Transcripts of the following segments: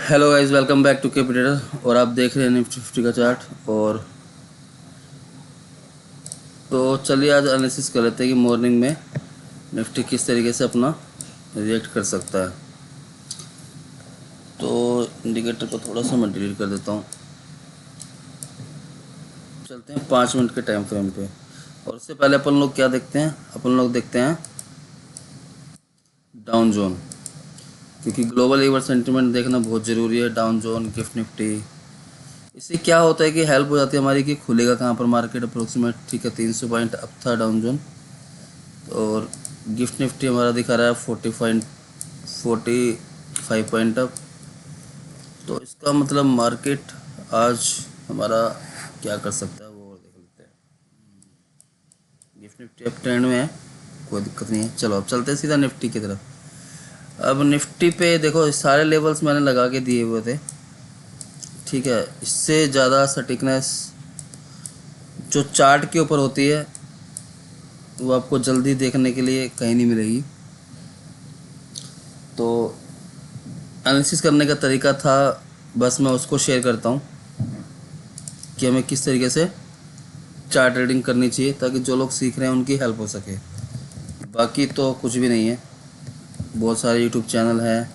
Hello guys, welcome back to capital. और आप देख रहे हैं निफ्टी 50 का चार्ट। और तो चलिए आज एनालिसिस कर लेते हैं कि मॉर्निंग में निफ्टी किस तरीके से अपना रिएक्ट कर सकता है। तो इंडिकेटर को थोड़ा सा मैं डिलीट कर देता हूँ। चलते हैं 5 मिनट के टाइम फ्रेम पे। और उससे पहले अपन लोग क्या देखते हैं, अपन लोग देखते हैं डाउन जोन, क्योंकि ग्लोबल लीवर सेंटीमेंट देखना बहुत ज़रूरी है। डाउन जोन, गिफ्ट निफ्टी, इससे क्या होता है कि हेल्प हो जाती है हमारी कि खुलेगा कहाँ पर मार्केट अप्रोक्सीमेट। ठीक है, 300 पॉइंट अप था डाउन जोन। और गिफ्ट निफ्टी हमारा दिखा रहा है 45 अप। तो इसका मतलब मार्केट आज हमारा क्या कर सकता है वो देख लेते हैं। गिफ्ट निफ्टी अप ट्रेंड में है, कोई दिक्कत नहीं है। चलो अब चलते हैं सीधा निफ्टी की तरफ। अब निफ्टी पे देखो सारे लेवल्स मैंने लगा के दिए हुए थे। ठीक है, इससे ज़्यादा सटीकनेस जो चार्ट के ऊपर होती है वो आपको जल्दी देखने के लिए कहीं नहीं मिलेगी। तो एनालिसिस करने का तरीका था, बस मैं उसको शेयर करता हूँ कि हमें किस तरीके से चार्ट ट्रेडिंग करनी चाहिए ताकि जो लोग सीख रहे हैं उनकी हेल्प हो सके। बाकी तो कुछ भी नहीं है। बहुत सारे यूट्यूब चैनल हैं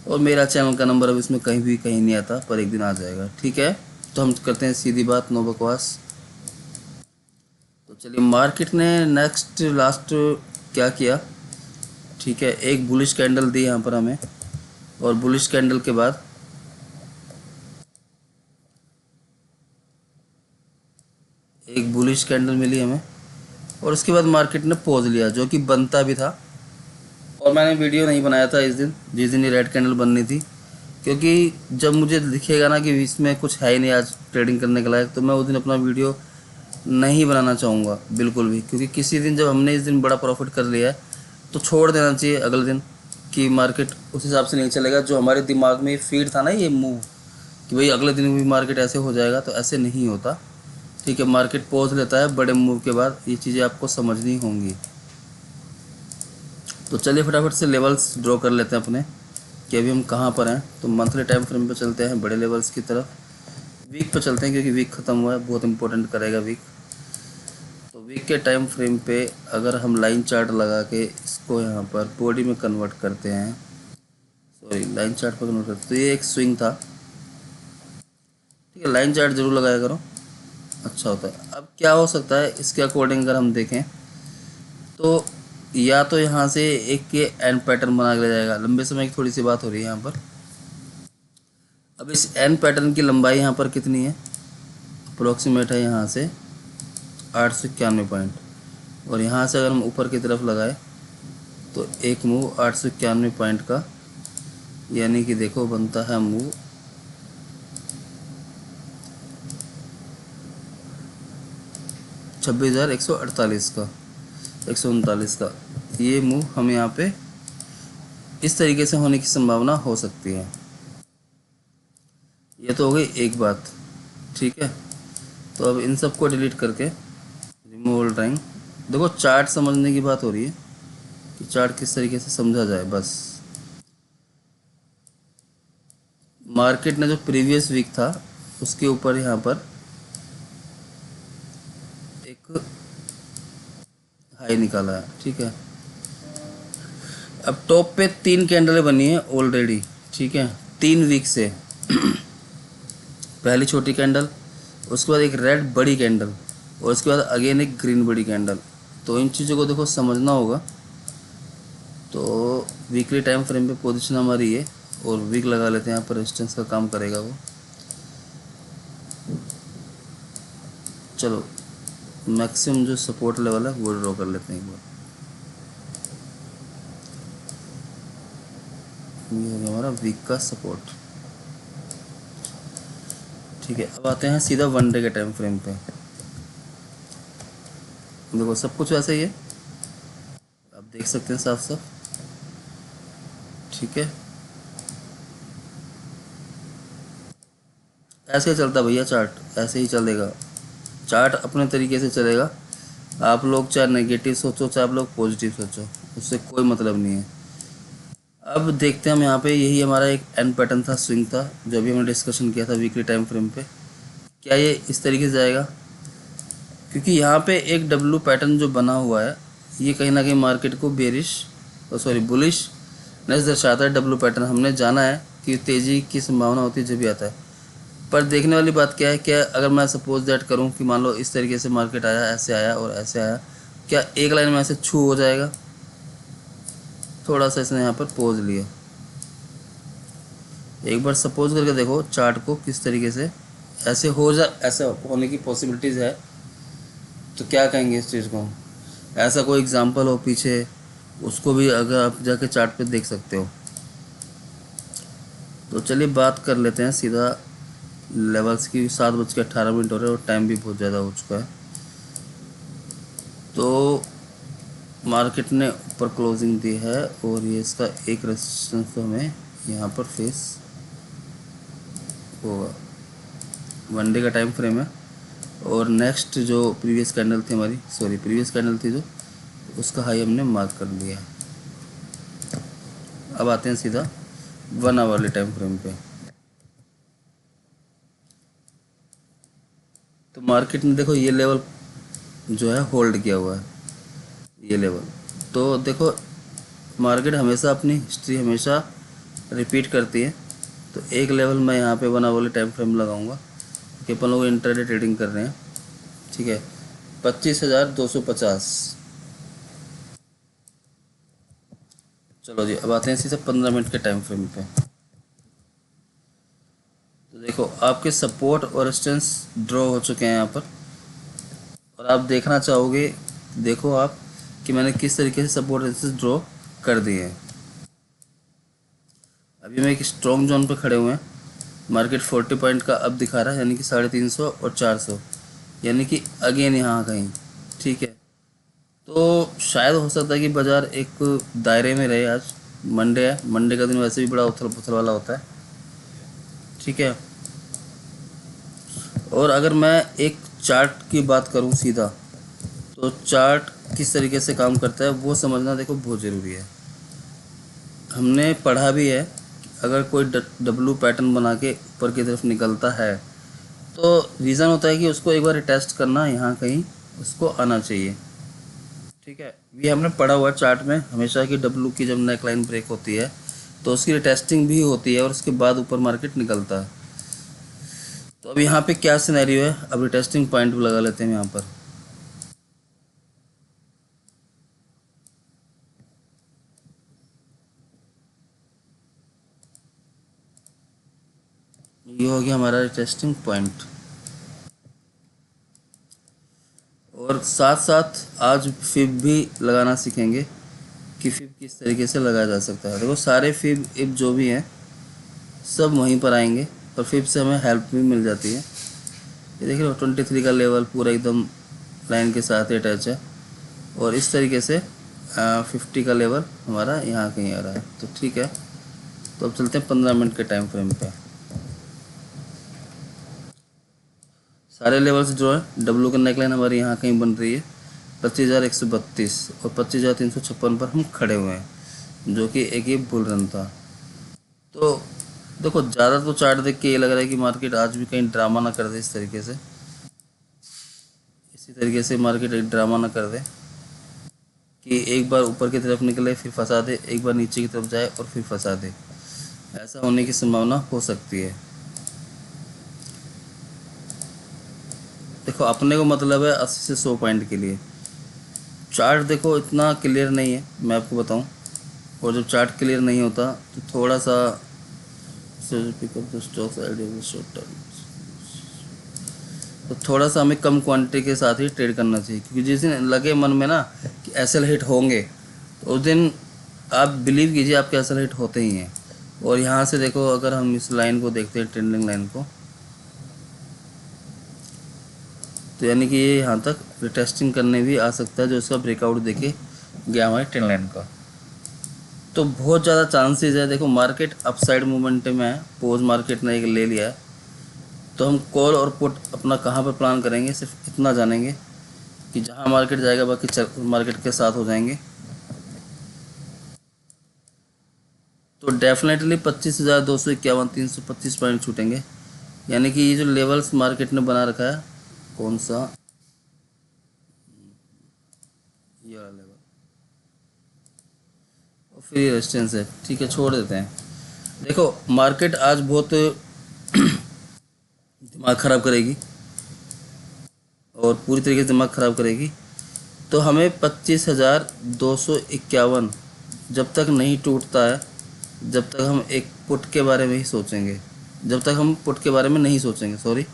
और मेरा चैनल का नंबर अब इसमें कहीं नहीं आता, पर एक दिन आ जाएगा। ठीक है, तो हम करते हैं सीधी बात, नो बकवास। तो चलिए, मार्केट ने नेक्स्ट लास्ट क्या किया। ठीक है, एक बुलिश कैंडल दी यहाँ पर हमें, और बुलिश कैंडल के बाद एक बुलिश कैंडल मिली हमें, और उसके बाद मार्केट ने पॉज लिया, जो कि बनता भी था। और मैंने वीडियो नहीं बनाया था इस दिन, जिस दिन ये रेड कैंडल बननी थी, क्योंकि जब मुझे दिखेगा ना कि इसमें कुछ है ही नहीं आज ट्रेडिंग करने के लायक, तो मैं उस दिन अपना वीडियो नहीं बनाना चाहूँगा बिल्कुल भी। क्योंकि किसी दिन जब हमने इस दिन बड़ा प्रॉफिट कर लिया है तो छोड़ देना चाहिए अगले दिन, कि मार्केट उस हिसाब से नहीं चलेगा। जो हमारे दिमाग में फीड था ना ये मूव, कि भाई अगले दिन भी मार्केट ऐसे हो जाएगा, तो ऐसे नहीं होता। ठीक है, मार्केट पॉज लेता है बड़े मूव के बाद, ये चीज़ें आपको समझनी होंगी। तो चलिए फटाफट से लेवल्स ड्रॉ कर लेते हैं अपने, कि अभी हम कहाँ पर हैं। तो मंथली टाइम फ्रेम पे चलते हैं, बड़े लेवल्स की तरफ। वीक पे चलते हैं क्योंकि वीक ख़त्म हुआ है, बहुत इंपॉर्टेंट करेगा वीक। तो वीक के टाइम फ्रेम पे अगर हम लाइन चार्ट लगा के इसको यहाँ पर बॉडी में कन्वर्ट करते हैं, सॉरी लाइन चार्ट पर कन्वर्ट करते हैं, तो ये एक स्विंग था। ठीक है, लाइन चार्ट जरूर लगाया करो, अच्छा होता है। अब क्या हो सकता है इसके अकॉर्डिंग अगर हम देखें, तो या तो यहाँ से एक के एन पैटर्न बना के ले जाएगा। लंबे समय की थोड़ी सी बात हो रही है यहाँ पर। अब इस एन पैटर्न की लंबाई यहाँ पर कितनी है, अप्रोक्सीमेट है यहाँ से 891 पॉइंट। और यहाँ से अगर हम ऊपर की तरफ लगाए तो एक मूव 891 पॉइंट का, यानी कि देखो बनता है मूव 26,148 का, 139 का। ये मूव हम यहाँ पे इस तरीके से होने की संभावना हो सकती है। ये तो हो गई एक बात। ठीक है, तो अब इन सबको डिलीट करके रिमूव ऑल ड्राइंग। देखो चार्ट समझने की बात हो रही है कि चार्ट किस तरीके से समझा जाए बस। मार्केट ने जो प्रीवियस वीक था उसके ऊपर यहाँ पर एक हाई निकाला है। ठीक है, अब टॉप पे 3 कैंडलें बनी है ऑलरेडी। ठीक है, 3 वीक से। पहली छोटी कैंडल, उसके बाद एक रेड बड़ी कैंडल, और उसके बाद अगेन एक ग्रीन बड़ी कैंडल। तो इन चीज़ों को देखो समझना होगा। तो वीकली टाइम फ्रेम पे पोजीशन हमारी है, और वीक लगा लेते हैं यहाँ पर, रेजिस्टेंस का काम करेगा वो। चलो मैक्सिमम जो सपोर्ट लेवल है वो ड्रॉ कर लेते हैं एक बार। ये हो गया हमारा वीक का सपोर्ट। ठीक है, अब आते हैं सीधा 1 डे के टाइम फ्रेम पे। देखो सब कुछ वैसे ही है, आप देख सकते हैं साफ साफ। ठीक है, ऐसे ही चलता भैया चार्ट, ऐसे ही चलेगा चार्ट, अपने तरीके से चलेगा। आप लोग चाहे नेगेटिव सोचो चाहे आप लोग पॉजिटिव सोचो, उससे कोई मतलब नहीं है। अब देखते हैं हम यहाँ पे, यही हमारा एक एन पैटर्न था, स्विंग था, जो भी हमने डिस्कशन किया था वीकली टाइम फ्रेम पे। क्या ये इस तरीके से जाएगा? क्योंकि यहाँ पे एक डब्लू पैटर्न जो बना हुआ है, ये कहीं ना कहीं मार्केट को बेरिश बुलिश नेस दर्शाता है। डब्लू पैटर्न हमने जाना है कि तेज़ी की संभावना होती है जब भी आता है। पर देखने वाली बात क्या है, क्या अगर मैं सपोज दैट करूँ कि मान लो इस तरीके से मार्केट आया, ऐसे आया और ऐसे आया, क्या एक लाइन में ऐसे छू हो जाएगा? थोड़ा सा इसने यहाँ पर पोज लिया। एक बार सपोज करके देखो चार्ट को किस तरीके से ऐसे होने की पॉसिबिलिटीज़ है। तो क्या कहेंगे इस चीज़ को? ऐसा कोई एग्जांपल हो पीछे, उसको भी अगर आप जाके चार्ट पे देख सकते हो। तो चलिए बात कर लेते हैं सीधा लेवल्स की। 7:18 हो रहे हैं और टाइम भी बहुत ज़्यादा हो चुका है। तो मार्केट ने ऊपर क्लोजिंग दी है और ये इसका एक रेजिस्टेंस तो हमें यहाँ पर फेस होगा। 1 डे का टाइम फ्रेम है और नेक्स्ट जो प्रीवियस कैंडल थी प्रीवियस कैंडल थी जो, उसका हाई हमने मार्क कर लिया है। अब आते हैं सीधा 1 आवर्ली टाइम फ्रेम पे। तो मार्केट ने देखो ये लेवल जो है होल्ड किया हुआ है, ये लेवल। तो देखो मार्केट हमेशा अपनी हिस्ट्री हमेशा रिपीट करती है। तो एक लेवल मैं यहाँ पे 1 आवर्ली टाइम फ्रेम लगाऊंगा कि अपन लोग इंटरडे ट्रेडिंग कर रहे हैं, ठीक है। 25,250। चलो जी, अब आते हैं सीधे 15 मिनट के टाइम फ्रेम पे। तो देखो आपके सपोर्ट और रेजिस्टेंस ड्रॉ हो चुके हैं यहाँ पर, और आप देखना चाहोगे, देखो आप कि मैंने किस तरीके से सपोर्ट रेजिस्टेंस ड्रॉ कर दिए हैं। अभी मैं एक स्ट्रॉन्ग जोन पे खड़े हुए हैं। मार्केट 40 पॉइंट का अब दिखा रहा है, यानी कि 350 और 400, यानी कि अगेन यहाँ कहीं, ठीक है। तो शायद हो सकता है कि बाज़ार एक दायरे में रहे। आज मंडे है, मंडे का दिन वैसे भी बड़ा उथल पुथल वाला होता है, ठीक है। और अगर मैं एक चार्ट की बात करूं सीधा, तो चार्ट किस तरीके से काम करता है वो समझना देखो बहुत ज़रूरी है। हमने पढ़ा भी है, अगर कोई डब्लू पैटर्न बना के ऊपर की तरफ निकलता है तो रीज़न होता है कि उसको एक बार टेस्ट करना, यहाँ कहीं उसको आना चाहिए, ठीक है। ये हमने पढ़ा हुआ चार्ट में हमेशा कि डब्लू की जब नेक लाइन ब्रेक होती है तो उसकी टेस्टिंग भी होती है और उसके बाद ऊपर मार्केट निकलता है। तो अब यहाँ पे क्या सिनेरियो है, अब टेस्टिंग पॉइंट भी लगा लेते हैं यहाँ पर। ये हो गया हमारा टेस्टिंग पॉइंट। और साथ साथ आज फिब भी लगाना सीखेंगे कि फिब किस तरीके से लगाया जा सकता है। देखो सारे फिब इब जो भी हैं सब वहीं पर आएंगे और फिब से हमें हेल्प भी मिल जाती है। ये देख लो 23 का लेवल पूरा एकदम लाइन के साथ अटैच है, और इस तरीके से 50 का लेवल हमारा यहाँ कहीं आ रहा है। तो ठीक है, तो अब चलते हैं 15 मिनट के टाइम फ्रेम पे। सारे लेवल्स जो है, डब्लू का नेकलाइन हमारी यहाँ कहीं बन रही है 25,132 और 25,356 पर हम खड़े हुए हैं, जो कि एक ये बुल रन था। तो देखो ज़्यादा तो चार्ट देख के ये लग रहा है कि मार्केट आज भी कहीं ड्रामा ना कर दे इस तरीके से, इसी तरीके से मार्केट एक ड्रामा ना कर दे कि एक बार ऊपर की तरफ निकले फिर फंसा दे, एक बार नीचे की तरफ जाए और फिर फंसा दे। ऐसा होने की संभावना हो सकती है। देखो अपने को मतलब है 80 से 100 पॉइंट के लिए। चार्ट देखो इतना क्लियर नहीं है, मैं आपको बताऊं, और जब चार्ट क्लियर नहीं होता तो थोड़ा सा pick up the stocks idea short term, तो थोड़ा सा हमें कम क्वांटिटी के साथ ही ट्रेड करना चाहिए। क्योंकि जिस दिन लगे मन में ना कि एसएल हिट होंगे, तो उस दिन आप बिलीव कीजिए आपके एसएल हिट होते ही हैं। और यहाँ से देखो अगर हम इस लाइन को देखते हैं, ट्रेंडिंग लाइन को, तो यानी कि ये यहाँ तक रिटेस्टिंग करने भी आ सकता है, जो इसका ब्रेकआउट देके गया हमारे ट्रेंड लाइन का। तो बहुत ज़्यादा चांसेस है। देखो मार्केट अपसाइड मोमेंटम में है, पोज मार्केट ने एक ले लिया है, तो हम कॉल और पुट अपना कहाँ पर प्लान करेंगे, सिर्फ इतना जानेंगे कि जहाँ मार्केट जाएगा बाकी मार्केट के साथ हो जाएंगे। डेफिनेटली 25,251 325 पॉइंट छूटेंगे। यानी कि ये जो लेवल्स मार्केट ने बना रखा है, कौन सा, ये वाला लेवल और फिर रेजिस्टेंस है। ठीक है, छोड़ देते हैं। देखो मार्केट आज बहुत दिमाग ख़राब करेगी और पूरी तरीके से दिमाग ख़राब करेगी। तो हमें 25,251 जब तक नहीं टूटता है, जब तक हम एक पुट के बारे में ही सोचेंगे, जब तक हम पुट के बारे में नहीं सोचेंगे, सॉरी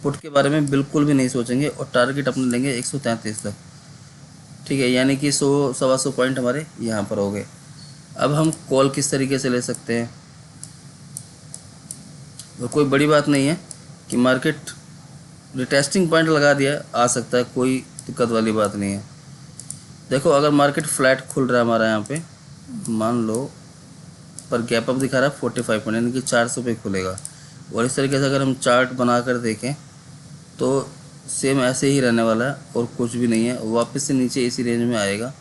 पुट के बारे में बिल्कुल भी नहीं सोचेंगे। और टारगेट अपने लेंगे 133 तक। ठीक है, यानी कि 100-125 पॉइंट हमारे यहाँ पर हो गए। अब हम कॉल किस तरीके से ले सकते हैं, तो कोई बड़ी बात नहीं है कि मार्केट रिटेस्टिंग पॉइंट लगा दिया, आ सकता है, कोई दिक्कत वाली बात नहीं है। देखो अगर मार्केट फ्लैट खुल रहा है हमारा यहाँ पे, मान लो, पर गैप अप दिखा रहा है 45 पॉइंट, यानी कि 400 पे खुलेगा। और इस तरीके से अगर हम चार्ट बना कर देखें तो सेम ऐसे ही रहने वाला है और कुछ भी नहीं है, वापस से नीचे इसी रेंज में आएगा।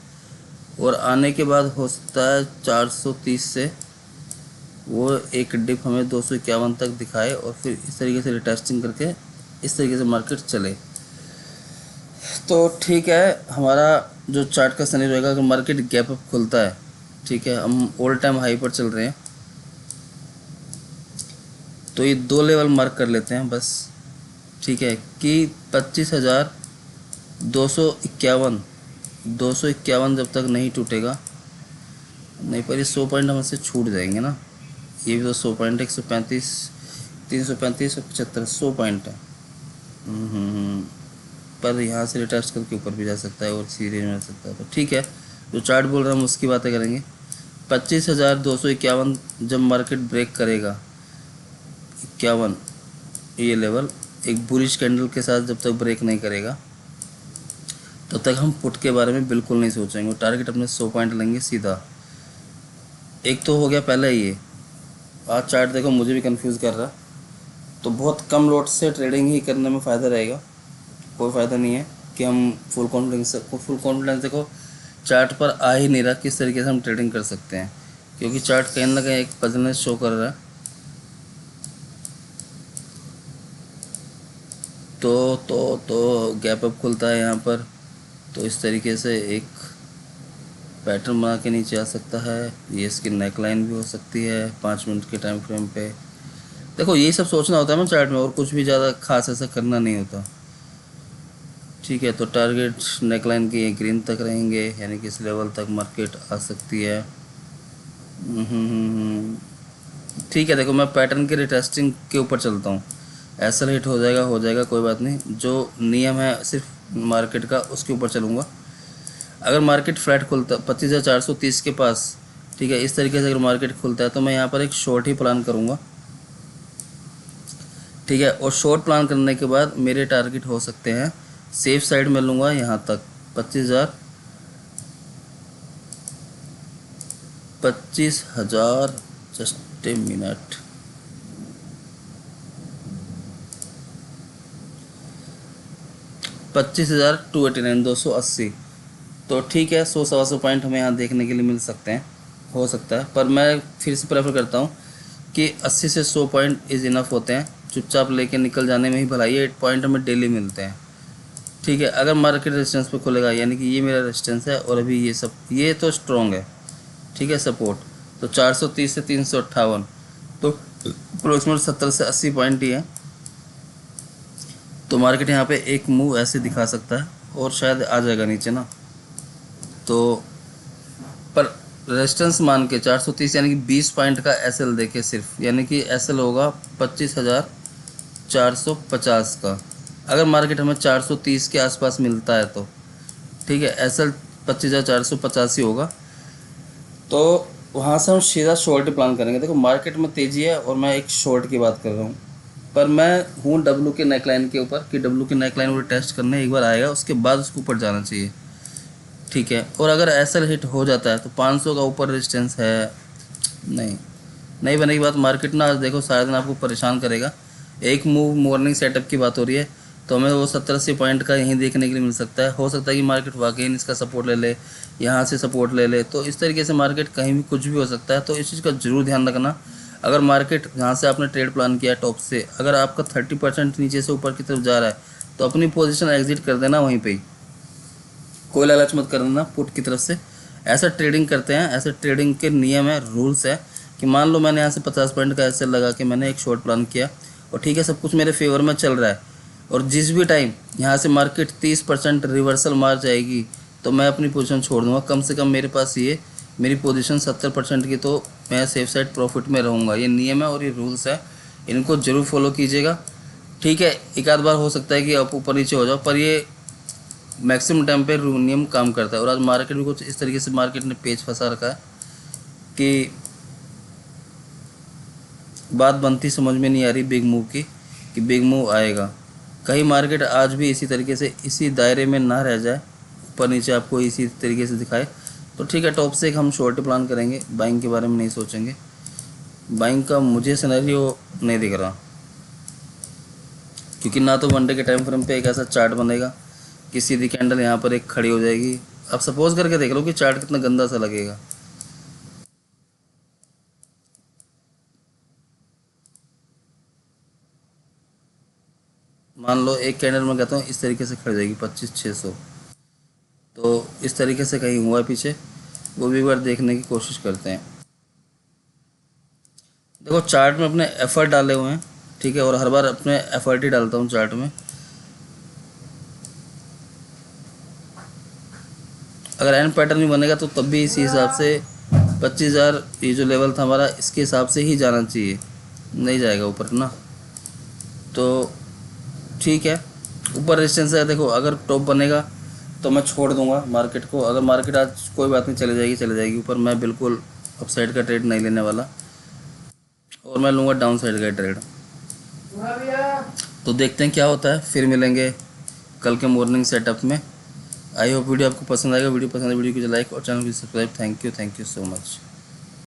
और आने के बाद हो सकता है 430 से वो एक डिप हमें 251 तक दिखाए और फिर इस तरीके से रिटेस्टिंग करके इस तरीके से मार्केट चले। तो ठीक है, हमारा जो चार्ट का सिनेरियो रहेगा, अगर मार्केट गैप अप खुलता है, ठीक है, हम ऑल टाइम हाई पर चल रहे हैं, तो ये 2 लेवल मार्क कर लेते हैं बस। ठीक है कि 25,251 जब तक नहीं टूटेगा, नहीं पर ये 100 पॉइंट हमसे छूट जाएंगे ना, ये भी तो 100 पॉइंट है, 135 335 और 75 100 पॉइंट है। पर यहाँ से रिटेस्ट करके ऊपर भी जा सकता है और इसी रेंज में आ सकता है। तो ठीक है, जो चार्ट बोल रहा है हम उसकी बातें करेंगे। 25,251 जब मार्केट ब्रेक करेगा 51 ये लेवल, एक बुलिश कैंडल के साथ जब तक ब्रेक नहीं करेगा तब तक हम पुट के बारे में बिल्कुल नहीं सोचेंगे। टारगेट अपने 100 पॉइंट लेंगे सीधा। एक तो हो गया पहला ये। आज चार्ट देखो मुझे भी कंफ्यूज कर रहा, तो बहुत कम लॉट से ट्रेडिंग ही करने में फ़ायदा रहेगा। कोई फ़ायदा नहीं है कि हम फुल कॉन्फिडेंस देखो चार्ट पर आ ही नहीं रहा किस तरीके से हम ट्रेडिंग कर सकते हैं, क्योंकि चार्ट कहीं ना कहीं एक पजलनेस शो कर रहा है। तो गैप अप खुलता है यहाँ पर, तो इस तरीके से एक पैटर्न बना के नीचे आ सकता है। ये इसकी नेकलाइन भी हो सकती है 5 मिनट के टाइम फ्रेम पे। देखो यही सब सोचना होता है ना चार्ट में, और कुछ भी ज़्यादा खास ऐसा करना नहीं होता। ठीक है, तो टारगेट नेकलाइन की ग्रीन तक रहेंगे, यानी कि इस लेवल तक मार्केट आ सकती है। ठीक है, देखो मैं पैटर्न के रिटेस्टिंग के ऊपर चलता हूँ। ऐसा हिट हो जाएगा कोई बात नहीं, जो नियम है सिर्फ मार्केट का उसके ऊपर चलूँगा। अगर मार्केट फ्लैट खुलता 25,430 के पास, ठीक है, इस तरीके से अगर मार्केट खुलता है तो मैं यहाँ पर एक शॉर्ट ही प्लान करूँगा। ठीक है, और शॉर्ट प्लान करने के बाद मेरे टारगेट हो सकते हैं, सेफ साइड में लूँगा यहाँ तक 25,000 जस्ट ए मिनट, 25,289 280। तो ठीक है, 100-125 पॉइंट हमें यहाँ देखने के लिए मिल सकते हैं, हो सकता है। पर मैं फिर से प्रेफर करता हूँ कि 80 से 100 पॉइंट इज़ इनफ होते हैं, चुपचाप लेके निकल जाने में ही भलाई है। 8 पॉइंट हमें डेली मिलते हैं। ठीक है, अगर मार्केट रेजिस्टेंस पे खुलेगा, यानी कि ये मेरा रेजिस्टेंस है और अभी ये तो स्ट्रॉन्ग है, ठीक है, सपोर्ट तो 430 से 358, तो अप्रोक्सीमेट 70 से 80 पॉइंट ही है। तो मार्केट यहाँ पे एक मूव ऐसे दिखा सकता है और शायद आ जाएगा नीचे ना, तो पर रेजिस्टेंस मान के 430 यानी कि 20 पॉइंट का एसएल देखे सिर्फ, यानी कि एसएल होगा 25,450 का। अगर मार्केट हमें 430 के आसपास मिलता है तो ठीक है, एसएल 25,450 ही होगा, तो वहाँ से हम सीधा शॉर्ट प्लान करेंगे। देखो मार्केट में तेज़ी है और मैं एक शॉर्ट की बात कर रहा हूँ, पर मैं हूँ डब्लू के नेकलाइन के ऊपर कि डब्लू के नेकलाइन वो टेस्ट करने एक बार आएगा, उसके बाद उसके ऊपर जाना चाहिए। ठीक है, और अगर एसएल हिट हो जाता है तो 500 का ऊपर रेजिस्टेंस है, नहीं बनेगी बात। मार्केट ना आज देखो सारा दिन आपको परेशान करेगा। एक मूव मॉर्निंग सेटअप की बात हो रही है, तो हमें वो 70-80 पॉइंट का यहीं देखने के लिए मिल सकता है। हो सकता है कि मार्केट वाकई इसका सपोर्ट ले ले, यहाँ से सपोर्ट ले ले, तो इस तरीके से मार्केट कहीं भी कुछ भी हो सकता है। तो इस चीज़ का ज़रूर ध्यान रखना। अगर मार्केट जहाँ से आपने ट्रेड प्लान किया टॉप से, अगर आपका 30% नीचे से ऊपर की तरफ जा रहा है तो अपनी पोजीशन एग्जिट कर देना वहीं पे ही। कोई लालच मत कर देना पुट की तरफ से। ऐसा ट्रेडिंग करते हैं, ऐसे ट्रेडिंग के नियम है, रूल्स है कि मान लो मैंने यहाँ से 50 पॉइंट का ऐसे लगा के मैंने एक शॉर्ट प्लान किया और ठीक है, सब कुछ मेरे फेवर में चल रहा है, और जिस भी टाइम यहाँ से मार्केट 30% रिवर्सल मार जाएगी तो मैं अपनी पोजीशन छोड़ दूंगा। कम से कम मेरे पास ये मेरी पोजीशन 70% की, तो मैं सेफ साइड प्रॉफिट में रहूँगा। ये नियम है और ये रूल्स है, इनको ज़रूर फॉलो कीजिएगा। ठीक है, एक आध बार हो सकता है कि आप ऊपर नीचे हो जाओ, पर ये मैक्सिमम टाइम पे नियम काम करता है। और आज मार्केट में कुछ इस तरीके से मार्केट ने पेच फंसा रखा है कि बात बनती समझ में नहीं आ रही बिग मूव की, कि बिग मूव आएगा। कहीं मार्केट आज भी इसी तरीके से इसी दायरे में ना रह जाए, ऊपर नीचे आपको इसी तरीके से दिखाए, तो ठीक है, टॉप से एक हम शॉर्ट प्लान करेंगे, बाइंग के बारे में नहीं सोचेंगे। बाइंग का मुझे सिनेरियो नहीं दिख रहा, क्योंकि ना तो वनडे के टाइम फ्रेम पे एक ऐसा चार्ट बनेगा कि सीधी कैंडल यहाँ पर एक खड़ी हो जाएगी। अब सपोज करके देख लो कि चार्ट कितना गंदा सा लगेगा। मान लो एक कैंडल में कहता हूँ इस तरीके से खड़ी जाएगी 25,600, तो इस तरीके से कहीं हुआ है पीछे, वो भी एक बार देखने की कोशिश करते हैं। देखो चार्ट में अपने एफर्ट डाले हुए हैं, ठीक है, और हर बार अपने एफर्ट ही डालता हूँ चार्ट में। अगर एंड पैटर्न भी बनेगा तो तब भी इसी हिसाब से 25,000 ये जो लेवल था हमारा, इसके हिसाब से ही जाना चाहिए, नहीं जाएगा ऊपर ना। तो ठीक है, ऊपर रेजिस्टेंस है, देखो अगर टॉप बनेगा तो मैं छोड़ दूंगा मार्केट को। अगर मार्केट आज कोई बात नहीं चले जाएगी ऊपर, मैं बिल्कुल अपसाइड का ट्रेड नहीं लेने वाला, और मैं लूँगा डाउन साइड का ट्रेड। तो देखते हैं क्या होता है, फिर मिलेंगे कल के मॉर्निंग सेटअप में। आई होप वीडियो आपको पसंद आएगा। वीडियो पसंद है वीडियो को लाइक और चैनल को subscribe. Thank you so much.